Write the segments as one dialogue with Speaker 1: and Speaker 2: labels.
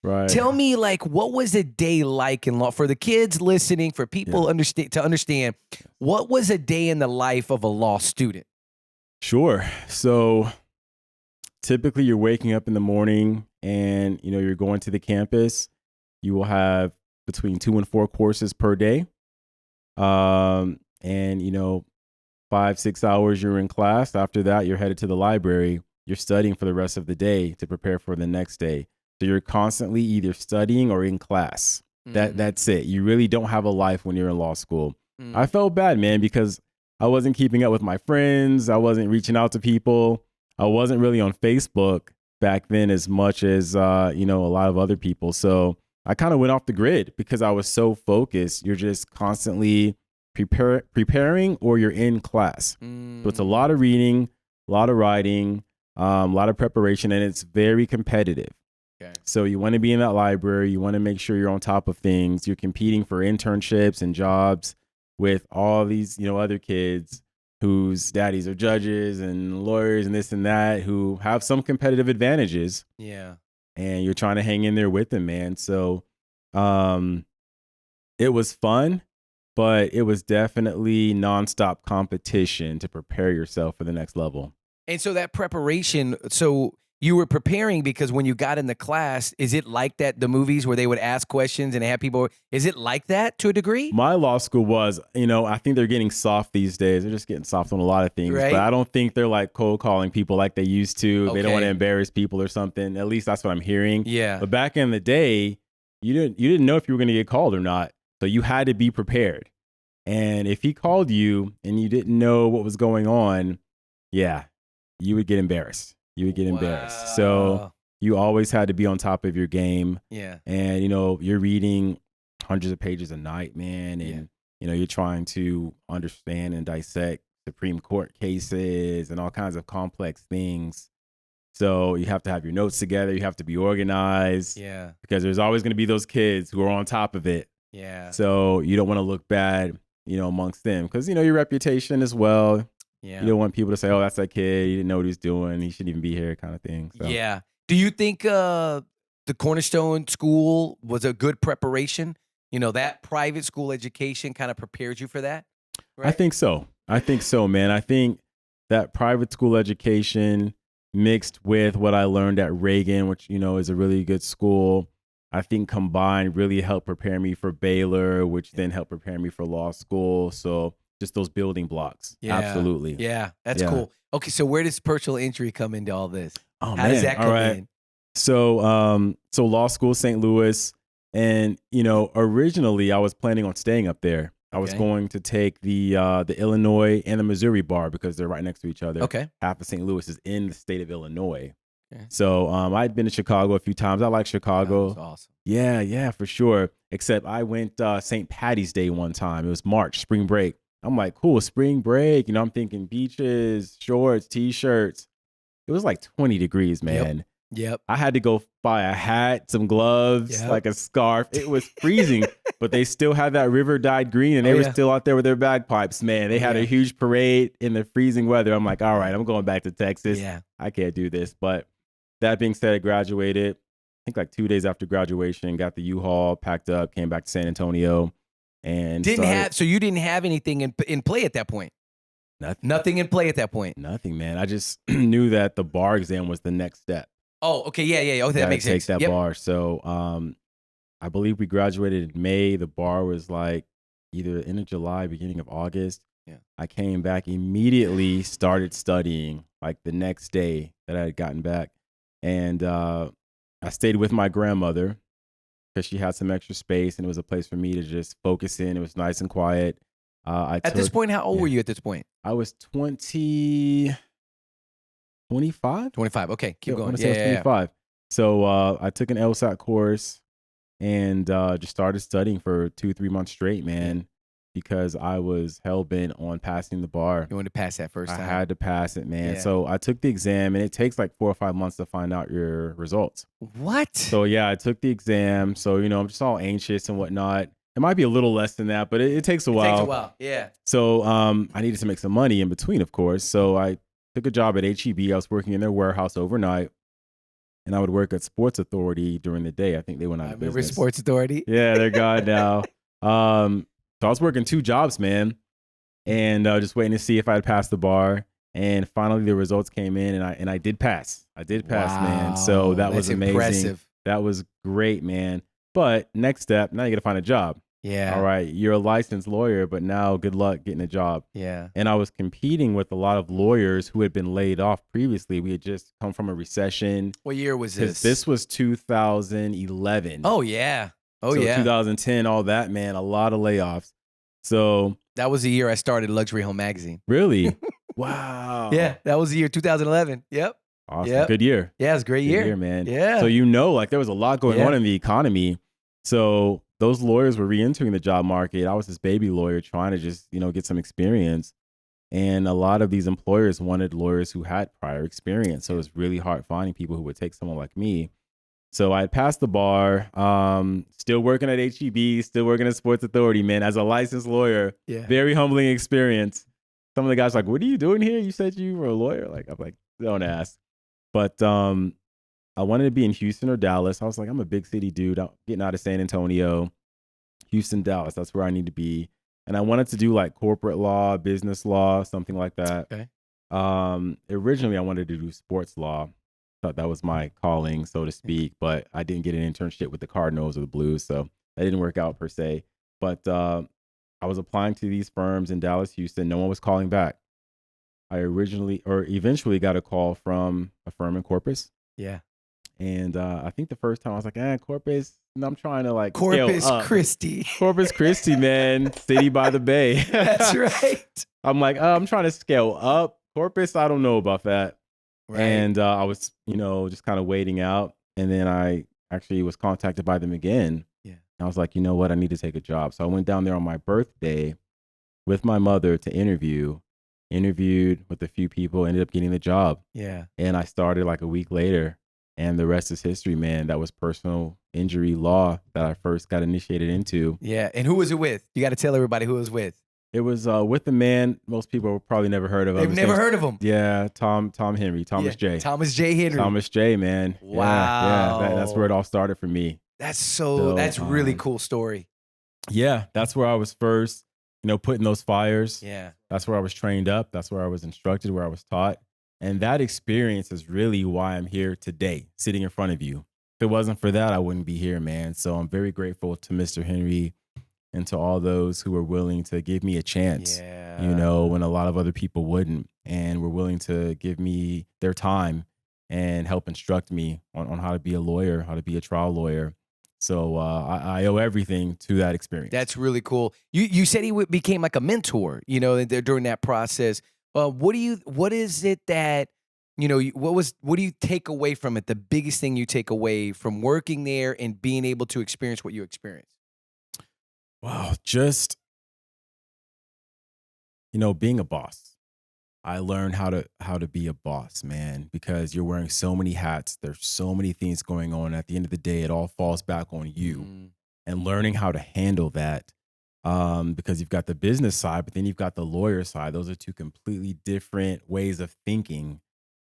Speaker 1: Right.
Speaker 2: Tell me, like, what was a day like in law for the kids listening, for people to understand, what was a day in the life of a law student?
Speaker 1: Sure. So typically you're waking up in the morning and, you're going to the campus. You will have between 2 and 4 courses per day. And, 5-6 hours you're in class. After that, you're headed to the library. You're studying for the rest of the day to prepare for the next day. So you're constantly either studying or in class. That's it. You really don't have a life when you're in law school. I felt bad, man, because I wasn't keeping up with my friends. I wasn't reaching out to people. I wasn't really on Facebook back then as much as, a lot of other people. So I kind of went off the grid because I was so focused. You're just constantly preparing or you're in class. So it's a lot of reading, a lot of writing, a lot of preparation, and it's very competitive.
Speaker 2: Okay.
Speaker 1: So you want to be in that library. You want to make sure you're on top of things. You're competing for internships and jobs with all these, other kids whose daddies are judges and lawyers and this and that, who have some competitive advantages.
Speaker 2: Yeah.
Speaker 1: And you're trying to hang in there with them, man. So it was fun, but it was definitely nonstop competition to prepare yourself for the next level.
Speaker 2: And so that preparation, so you were preparing because when you got in the class, is it like that, the movies where they would ask questions and have people, is it like that to a degree?
Speaker 1: My law school was, I think they're getting soft these days. They're just getting soft on a lot of things,
Speaker 2: right?
Speaker 1: But I don't think they're like cold calling people like they used to.
Speaker 2: Okay.
Speaker 1: They don't want to embarrass people or something. At least that's what I'm hearing.
Speaker 2: Yeah.
Speaker 1: But back in the day, you didn't know if you were going to get called or not. So you had to be prepared. And if he called you and you didn't know what was going on, yeah, you would get embarrassed. You would get embarrassed. So you always had to be on top of your game.
Speaker 2: Yeah.
Speaker 1: And, you're reading hundreds of pages a night, man. And, you're trying to understand and dissect Supreme Court cases and all kinds of complex things. So you have to have your notes together. You have to be organized.
Speaker 2: Yeah.
Speaker 1: Because there's always going to be those kids who are on top of it.
Speaker 2: Yeah.
Speaker 1: So you don't want to look bad, amongst them. Because, your reputation as well.
Speaker 2: Yeah.
Speaker 1: You don't want people to say, oh, that's that kid. He didn't know what he was doing. He shouldn't even be here, kind of thing. So.
Speaker 2: Yeah. Do you think the Cornerstone School was a good preparation? That private school education kind of prepares you for that? Right?
Speaker 1: I think so, man. I think that private school education mixed with what I learned at Reagan, which, is a really good school, I think combined really helped prepare me for Baylor, which then helped prepare me for law school. So just those building blocks.
Speaker 2: Yeah.
Speaker 1: Absolutely.
Speaker 2: Yeah, that's cool. Okay, so where does personal injury come into all this?
Speaker 1: Oh,
Speaker 2: How does that come in?
Speaker 1: So, law school, St. Louis. And, originally I was planning on staying up there. I was going to take the Illinois and the Missouri bar because they're right next to each other.
Speaker 2: Okay.
Speaker 1: Half of St. Louis is in the state of Illinois.
Speaker 2: Okay.
Speaker 1: So I'd been to Chicago a few times. I like Chicago.
Speaker 2: That was awesome.
Speaker 1: Yeah, for sure. Except I went St. Patty's Day one time. It was March, spring break. I'm like, cool, spring break. I'm thinking beaches, shorts, T-shirts. It was like 20 degrees, man.
Speaker 2: Yep.
Speaker 1: I had to go buy a hat, some gloves, like a scarf. It was freezing, but they still had that river dyed green and they were still out there with their bagpipes, man. They had a huge parade in the freezing weather. I'm like, all right, I'm going back to Texas.
Speaker 2: Yeah.
Speaker 1: I can't do this. But that being said, I graduated, I think like 2 days after graduation, got the U-Haul, packed up, came back to San Antonio. And
Speaker 2: so you didn't have anything in play at that point? Nothing in play at that point?
Speaker 1: Nothing, man. I just knew that the bar exam was the next step.
Speaker 2: Oh, okay. Yeah. Okay, that makes sense.
Speaker 1: Take that bar. So I believe we graduated in May. The bar was like either end of July, beginning of August.
Speaker 2: Yeah.
Speaker 1: I came back immediately, started studying like the next day that I had gotten back. And I stayed with my grandmother because she had some extra space and it was a place for me to just focus in. It was nice and quiet.
Speaker 2: At this point, how old were you at this point?
Speaker 1: I was 25.
Speaker 2: 25. Okay, keep going.
Speaker 1: Yeah, 25. So I took an LSAT course and just started studying for 2-3 months straight, man, because I was hell-bent on passing the bar.
Speaker 2: You wanted to pass that first time?
Speaker 1: I had to pass it, man.
Speaker 2: Yeah.
Speaker 1: So I took the exam, and it takes like 4 or 5 months to find out your results.
Speaker 2: What?
Speaker 1: So, yeah, I took the exam. So, I'm just all anxious and whatnot. It might be a little less than that, but it takes a while.
Speaker 2: It takes a while, yeah.
Speaker 1: So I needed to make some money in between, of course. So I took a job at HEB. I was working in their warehouse overnight. and I would work at Sports Authority during the day. I think they went out
Speaker 2: I
Speaker 1: of
Speaker 2: remember
Speaker 1: business.
Speaker 2: Sports Authority.
Speaker 1: Yeah, they're gone now. So I was working 2 jobs, man, and just waiting to see if I'd pass the bar. And finally, the results came in, and I did pass. I did pass, man. So that was
Speaker 2: that's
Speaker 1: amazing.
Speaker 2: impressive.
Speaker 1: That was great, man. But next step, now you got to find a job.
Speaker 2: Yeah.
Speaker 1: All right, you're a licensed lawyer, but now good luck getting a job.
Speaker 2: Yeah.
Speaker 1: And I was competing with a lot of lawyers who had been laid off previously. We had just come from a recession.
Speaker 2: What year was
Speaker 1: 'Cause
Speaker 2: this?
Speaker 1: this was 2011.
Speaker 2: Oh yeah. Oh
Speaker 1: So
Speaker 2: yeah.
Speaker 1: 2010, all that, man, a lot of layoffs. So
Speaker 2: That was the year I started Luxury Home Magazine.
Speaker 1: really, wow.
Speaker 2: Yeah, that was the year 2011. Yep.
Speaker 1: Awesome.
Speaker 2: Yep.
Speaker 1: Good year.
Speaker 2: Yeah, it was a great
Speaker 1: Good
Speaker 2: year.
Speaker 1: year, man.
Speaker 2: Yeah.
Speaker 1: So like there was a lot going
Speaker 2: Yeah.
Speaker 1: on in the economy. So those lawyers were re-entering the job market. I was this baby lawyer trying to just, get some experience. And a lot of these employers wanted lawyers who had prior experience. So it was really hard finding people who would take someone like me. So I had passed the bar, still working at HEB, still working at Sports Authority, man, as a licensed lawyer.
Speaker 2: Yeah.
Speaker 1: Very humbling experience. Some of the guys were like, what are you doing here? You said you were a lawyer? I'm like, don't ask. But I wanted to be in Houston or Dallas. I was like, I'm a big city dude. I'm getting out of San Antonio. Houston, Dallas, that's where I need to be. And I wanted to do like corporate law, business law, something like that.
Speaker 2: Okay.
Speaker 1: Originally, I wanted to do sports law. Thought that was my calling, so to speak, but I didn't get an internship with the Cardinals or the Blues, so that didn't work out per se. But I was applying to these firms in Dallas, Houston. No one was calling back. I eventually got a call from a firm in Corpus.
Speaker 2: Yeah.
Speaker 1: And I think the first time I was like, Corpus, I'm trying to like
Speaker 2: Corpus
Speaker 1: scale up.
Speaker 2: Christi.
Speaker 1: Corpus Christi, man, city by the bay.
Speaker 2: That's right.
Speaker 1: I'm like, I'm trying to scale up. Corpus, I don't know about that.
Speaker 2: Right.
Speaker 1: And I was, just kind of waiting out. And then I actually was contacted by them again.
Speaker 2: Yeah.
Speaker 1: And I was like, you know what? I need to take a job. So I went down there on my birthday with my mother to interviewed with a few people, ended up getting the job.
Speaker 2: Yeah.
Speaker 1: And I started like a week later. And the rest is history, man. That was personal injury law that I first got initiated into.
Speaker 2: Yeah. And who was it with? You got to tell everybody who it was with.
Speaker 1: It was with a man most people have probably never heard of him.
Speaker 2: They've never heard of him.
Speaker 1: Yeah, Tom Henry, Thomas J.
Speaker 2: Thomas J. Henry.
Speaker 1: Thomas J, man.
Speaker 2: Wow.
Speaker 1: Yeah, that's where it all started for me.
Speaker 2: That's really cool story.
Speaker 1: Yeah, that's where I was first, putting those fires.
Speaker 2: Yeah.
Speaker 1: That's where I was trained up. That's where I was instructed, where I was taught. And that experience is really why I'm here today, sitting in front of you. If it wasn't for that, I wouldn't be here, man. So I'm very grateful to Mr. Henry and to all those who were willing to give me a chance, when a lot of other people wouldn't, and were willing to give me their time and help instruct me on how to be a lawyer, how to be a trial lawyer. So I owe everything to that experience.
Speaker 2: That's really cool. You said he became like a mentor, during that process. What is it that, what do you take away from it? The biggest thing you take away from working there and being able to experience what you experienced?
Speaker 1: Wow, just, being a boss. I learned how to be a boss, man, because you're wearing so many hats. There's so many things going on. At the end of the day, it all falls back on you. And learning how to handle that, because you've got the business side, but then you've got the lawyer side. Those are two completely different ways of thinking.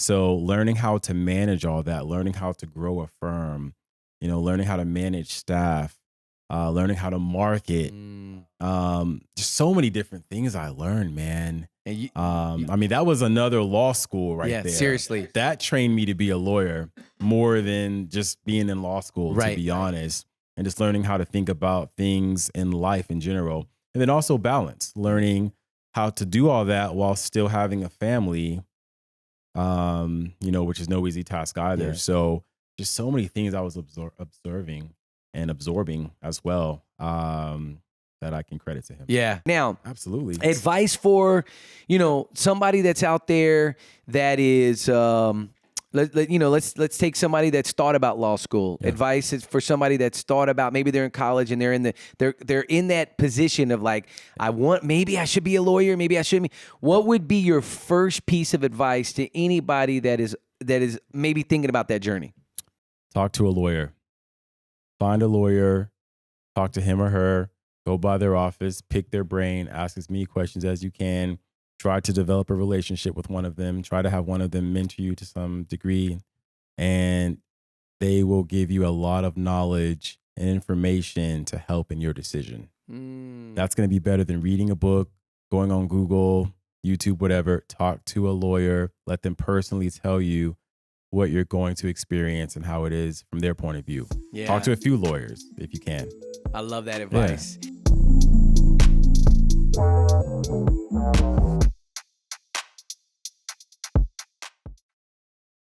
Speaker 1: So learning how to manage all that, learning how to grow a firm, learning how to manage staff, learning how to market, just so many different things I learned, man.
Speaker 2: And
Speaker 1: I mean, that was another law school right there.
Speaker 2: Seriously.
Speaker 1: That trained me to be a lawyer more than just being in law school, to be honest. And just learning how to think about things in life in general. And then also balance, learning how to do all that while still having a family, which is no easy task either.
Speaker 2: Yeah.
Speaker 1: So just so many things I was observing and absorbing as well, that I can credit to him.
Speaker 2: Yeah. Now,
Speaker 1: absolutely.
Speaker 2: Advice for, somebody that's out there that is, let's take somebody that's thought about law school. Yeah. Advice is for somebody that's thought about, maybe they're in college and they're in that position of like, maybe I should be a lawyer, maybe I shouldn't be. What would be your first piece of advice to anybody that is maybe thinking about that journey?
Speaker 1: Talk to a lawyer. Find a lawyer, talk to him or her, go by their office, pick their brain, ask as many questions as you can, try to develop a relationship with one of them, try to have one of them mentor you to some degree. And they will give you a lot of knowledge and information to help in your decision. That's going to be better than reading a book, going on Google, YouTube, whatever. Talk to a lawyer. Let them personally tell you what you're going to experience and how it is from their point of view.
Speaker 2: Yeah.
Speaker 1: Talk to a few lawyers if you can.
Speaker 2: I love that advice.